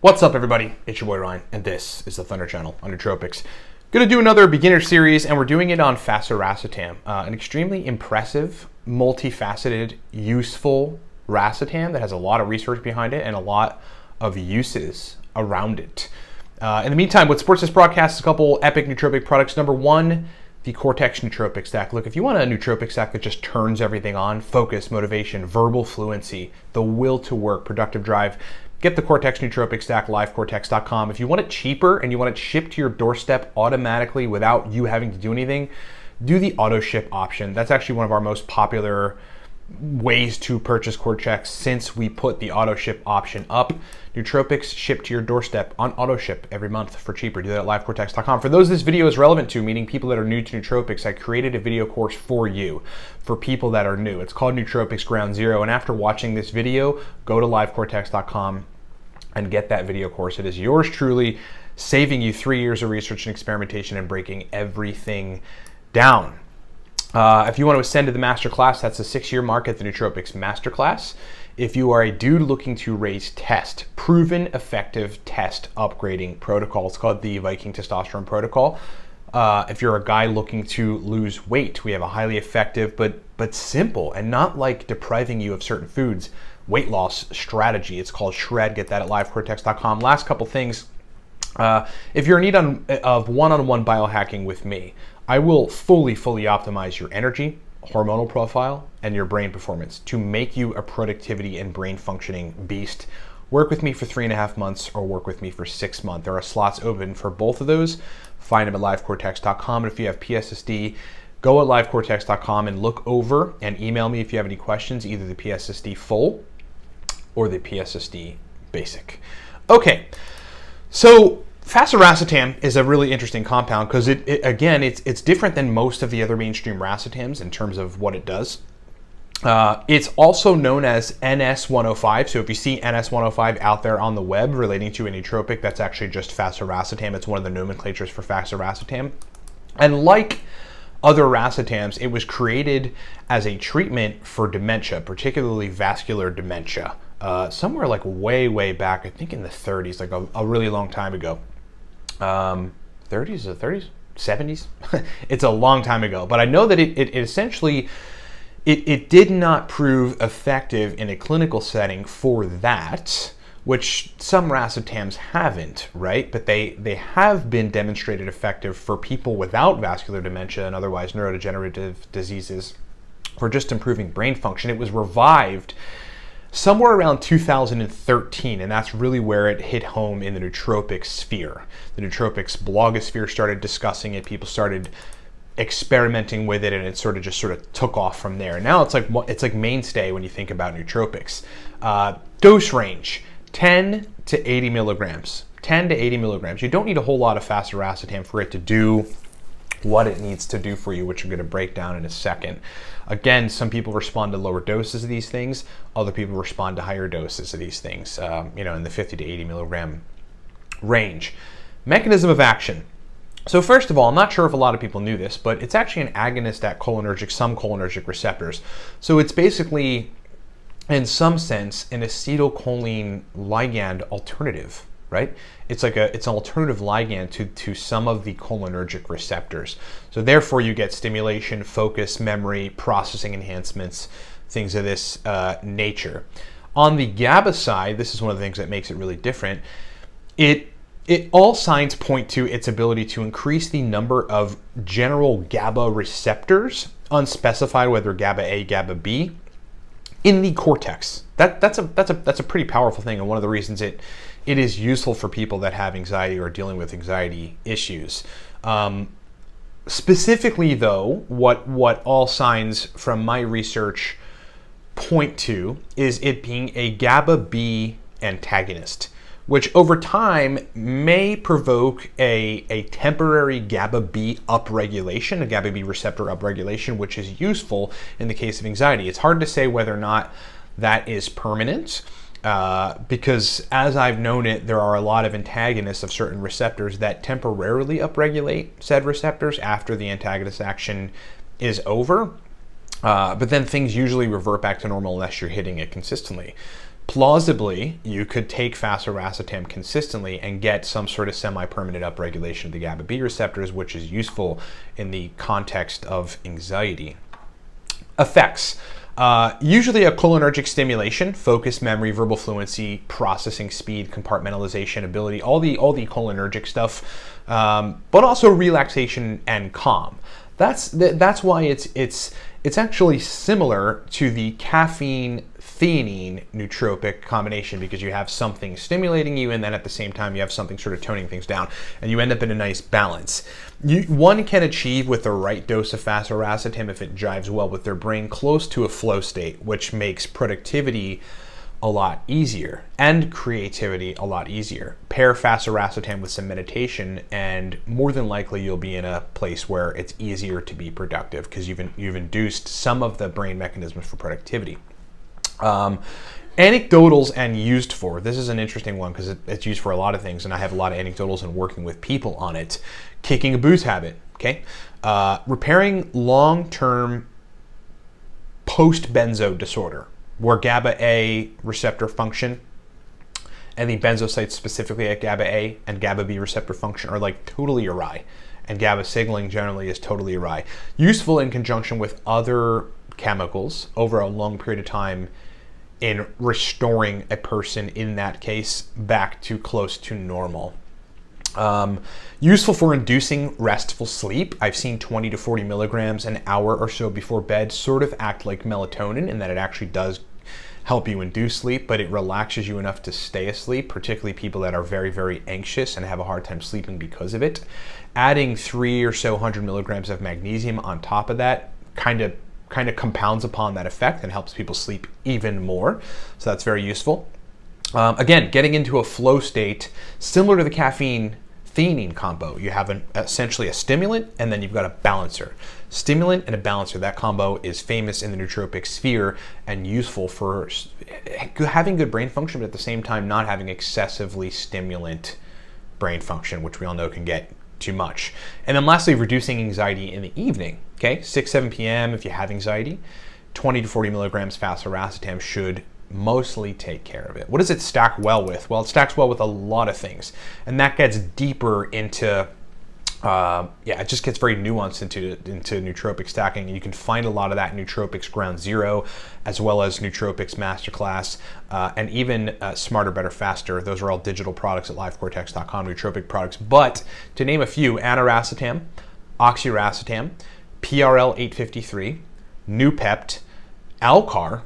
What's up, everybody? It's your boy Ryan, and this is the Thunder Channel on Nootropics. Gonna do another beginner series, and we're doing it on Fasoracetam, an extremely impressive, multifaceted, useful racetam that has a lot of research behind it and a lot of uses around it. In the meantime, what supports this broadcast is a couple epic nootropic products. Number one, the Cortex Nootropic Stack. Look, if you want a nootropic stack that just turns everything on, focus, motivation, verbal fluency, the will to work, productive drive, get the Cortex Nootropic Stack, livecortex.com. If you want it cheaper and you want it shipped to your doorstep automatically without you having to do anything, do the auto ship option. That's actually one of our most popular ways to purchase Cortex since we put the auto ship option up. Nootropics shipped to your doorstep on auto ship every month for cheaper. Do that at livecortex.com. For those this video is relevant to, meaning people that are new to nootropics, I created a video course for you, for people that are new. It's called Nootropics Ground Zero, and after watching this video, go to livecortex.com and get that video course. It is yours truly, saving you 3 years of research and experimentation and breaking everything down. If you want to ascend to the masterclass, that's the 6-year mark at the Nootropics Masterclass. If you are a dude looking to raise test, proven effective test upgrading protocol, it's called the Viking Testosterone Protocol. If you're a guy looking to lose weight, we have a highly effective but simple and not like depriving you of certain foods weight loss strategy. It's called Shred. Get that at livecortex.com. Last couple things. If you're in need of one-on-one biohacking with me, I will fully optimize your energy, hormonal profile, and your brain performance to make you a productivity and brain functioning beast. Work with me for 3.5 months or work with me for 6 months. There are slots open for both of those. Find them at livecortex.com. And if you have PSSD, go at livecortex.com and look over and email me if you have any questions, either the PSSD full or the PSSD basic. Okay, so Fasoracetam is a really interesting compound because it's different than most of the other mainstream racetams in terms of what it does. It's also known as NS105. So if you see NS105 out there on the web relating to a nootropic, that's actually just Fasoracetam. It's one of the nomenclatures for Fasoracetam. And like other racetams, it was created as a treatment for dementia, particularly vascular dementia, somewhere like way back, I think in the 30s, like a really long time ago. 30s, 70s? It's a long time ago, but I know that it essentially, it did not prove effective in a clinical setting for that, which some racetams haven't, right? But they have been demonstrated effective for people without vascular dementia and otherwise neurodegenerative diseases for just improving brain function. It was revived somewhere around 2013, and that's really where it hit home in the nootropics sphere. The nootropics blogosphere started discussing it, people started experimenting with it, and it sort of took off from there. Now it's like mainstay when you think about nootropics. Dose range, 10 to 80 milligrams. 10 to 80 milligrams. You don't need a whole lot of Fasoracetam for it to do what it needs to do for you, which I'm going to break down in a second. Again, some people respond to lower doses of these things. Other people respond to higher doses of these things, in the 50 to 80 milligram range. Mechanism of action. So first of all, I'm not sure if a lot of people knew this, but it's actually an agonist at some cholinergic receptors. So it's basically, in some sense, an acetylcholine ligand alternative, right? It's an alternative ligand to some of the cholinergic receptors. So therefore you get stimulation, focus, memory, processing enhancements, things of this nature. On the GABA side, this is one of the things that makes it really different. All signs point to its ability to increase the number of general GABA receptors, unspecified whether GABA A, GABA B, in the cortex. That's a pretty powerful thing, and one of the reasons it is useful for people that have anxiety or dealing with anxiety issues. Specifically though, what all signs from my research point to is it being a GABA B antagonist, which over time may provoke a temporary GABA B upregulation, a GABA B receptor upregulation, which is useful in the case of anxiety. It's hard to say whether or not that is permanent, because as I've known it, there are a lot of antagonists of certain receptors that temporarily upregulate said receptors after the antagonist action is over. But then things usually revert back to normal unless you're hitting it consistently. Plausibly, you could take Fasoracetam consistently and get some sort of semi-permanent upregulation of the GABA B receptors, which is useful in the context of anxiety. Effects. Usually a cholinergic stimulation, focus, memory, verbal fluency, processing speed, compartmentalization ability, all the cholinergic stuff, but also relaxation and calm. That's why it's actually similar to the caffeine theanine nootropic combination, because you have something stimulating you and then at the same time you have something sort of toning things down, and you end up in a nice balance. One can achieve with the right dose of Fasoracetam, if it jives well with their brain, close to a flow state, which makes productivity a lot easier and creativity a lot easier. Pair Fasoracetam with some meditation and more than likely you'll be in a place where it's easier to be productive because you've induced some of the brain mechanisms for productivity. Anecdotals and used for. This is an interesting one because it's used for a lot of things, and I have a lot of anecdotals and working with people on it. Kicking a booze habit, okay? Repairing long-term post-benzo disorder, where GABA A receptor function and the benzocytes specifically at GABA A and GABA B receptor function are like totally awry, and GABA signaling generally is totally awry. Useful in conjunction with other chemicals over a long period of time in restoring a person, in that case, back to close to normal. Useful for inducing restful sleep. I've seen 20 to 40 milligrams an hour or so before bed sort of act like melatonin in that it actually does help you induce sleep, but it relaxes you enough to stay asleep, particularly people that are very, very anxious and have a hard time sleeping because of it. Adding 300 or so milligrams of magnesium on top of that kind of compounds upon that effect and helps people sleep even more. So that's very useful. Again, getting into a flow state similar to the caffeine theanine combo. You have essentially a stimulant and then you've got a balancer. Stimulant and a balancer, that combo is famous in the nootropic sphere and useful for having good brain function, but at the same time not having excessively stimulant brain function, which we all know can get too much. And then lastly, reducing anxiety in the evening. Okay, 6-7 p.m. if you have anxiety, 20 to 40 milligrams Fasoracetam should mostly take care of it. What does it stack well with? Well, it stacks well with a lot of things, and that gets deeper into it just gets very nuanced into nootropic stacking. You can find a lot of that in Nootropics Ground Zero, as well as Nootropics Masterclass, and even Smarter, Better, Faster. Those are all digital products at livecortex.com, nootropic products. But to name a few, Aniracetam, Oxiracetam, PRL 853, Noopept, Alcar,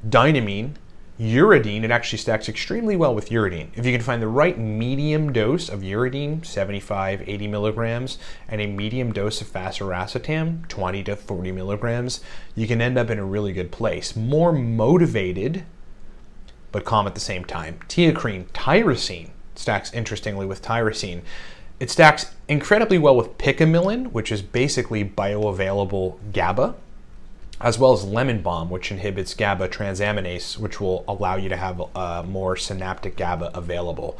Dynamine, Uridine. It actually stacks extremely well with uridine. If you can find the right medium dose of uridine, 75, 80 milligrams, and a medium dose of Fasoracetam, 20 to 40 milligrams, you can end up in a really good place. More motivated, but calm at the same time. Teocrine, tyrosine, stacks interestingly with tyrosine. It stacks incredibly well with picamilin, which is basically bioavailable GABA, as well as lemon balm, which inhibits GABA transaminase, which will allow you to have more synaptic GABA available.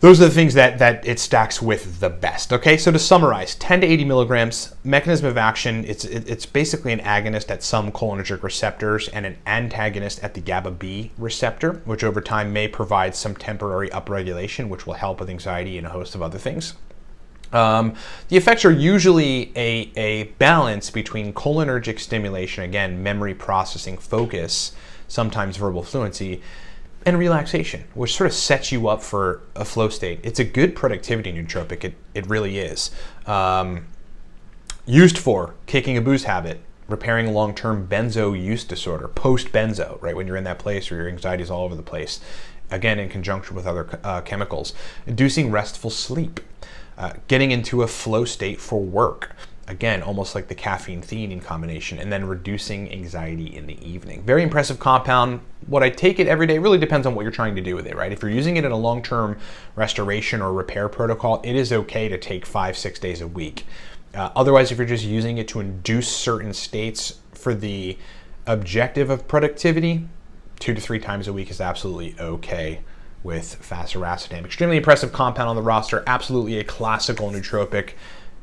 Those are the things that it stacks with the best. Okay, so to summarize, 10 to 80 milligrams, mechanism of action, it's basically an agonist at some cholinergic receptors and an antagonist at the GABA B receptor, which over time may provide some temporary upregulation, which will help with anxiety and a host of other things. The effects are usually a balance between cholinergic stimulation, again, memory processing, focus, sometimes verbal fluency, and relaxation, which sort of sets you up for a flow state. It's a good productivity nootropic. It really is. Used for kicking a booze habit, repairing long-term benzo use disorder, post-benzo, right, when you're in that place where your anxiety is all over the place, again, in conjunction with other chemicals. Inducing restful sleep. Getting into a flow state for work, again, almost like the caffeine theanine combination, and then reducing anxiety in the evening. Very impressive compound. Would I take it every day? It really depends on what you're trying to do with it, right? If you're using it in a long-term restoration or repair protocol, it is okay to take 5-6 days a week. Otherwise, if you're just using it to induce certain states for the objective of productivity, 2 to 3 times a week is absolutely okay with Fasoracetam. Extremely impressive compound on the roster, absolutely a classical nootropic,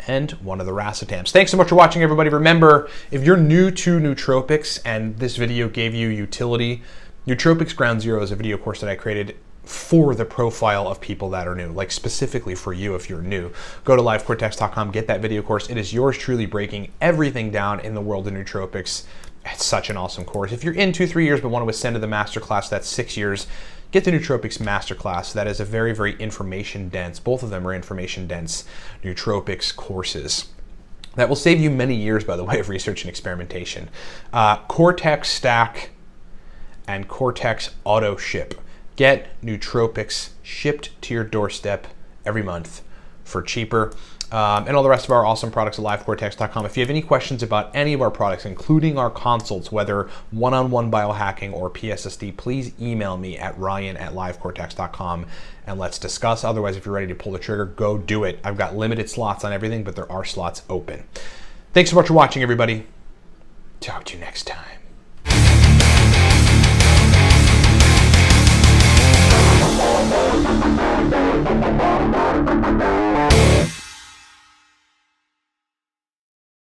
and one of the racetams. Thanks so much for watching, everybody. Remember, if you're new to nootropics and this video gave you utility, Nootropics Ground Zero is a video course that I created for the profile of people that are new, like specifically for you if you're new. Go to livecortex.com, get that video course. It is yours truly, breaking everything down in the world of nootropics. It's such an awesome course. If you're in 2-3 years but want to ascend to the masterclass, that's 6 years, get the Nootropics Masterclass. That is a very, very information dense, both of them are information dense nootropics courses. That will save you many years, by the way, of research and experimentation. Cortex Stack and Cortex Auto Ship. Get nootropics shipped to your doorstep every month for cheaper. And all the rest of our awesome products at livecortex.com. If you have any questions about any of our products, including our consults, whether one-on-one biohacking or PSSD, please email me at ryan@livecortex.com and let's discuss. Otherwise, if you're ready to pull the trigger, go do it. I've got limited slots on everything, but there are slots open. Thanks so much for watching, everybody. Talk to you next time.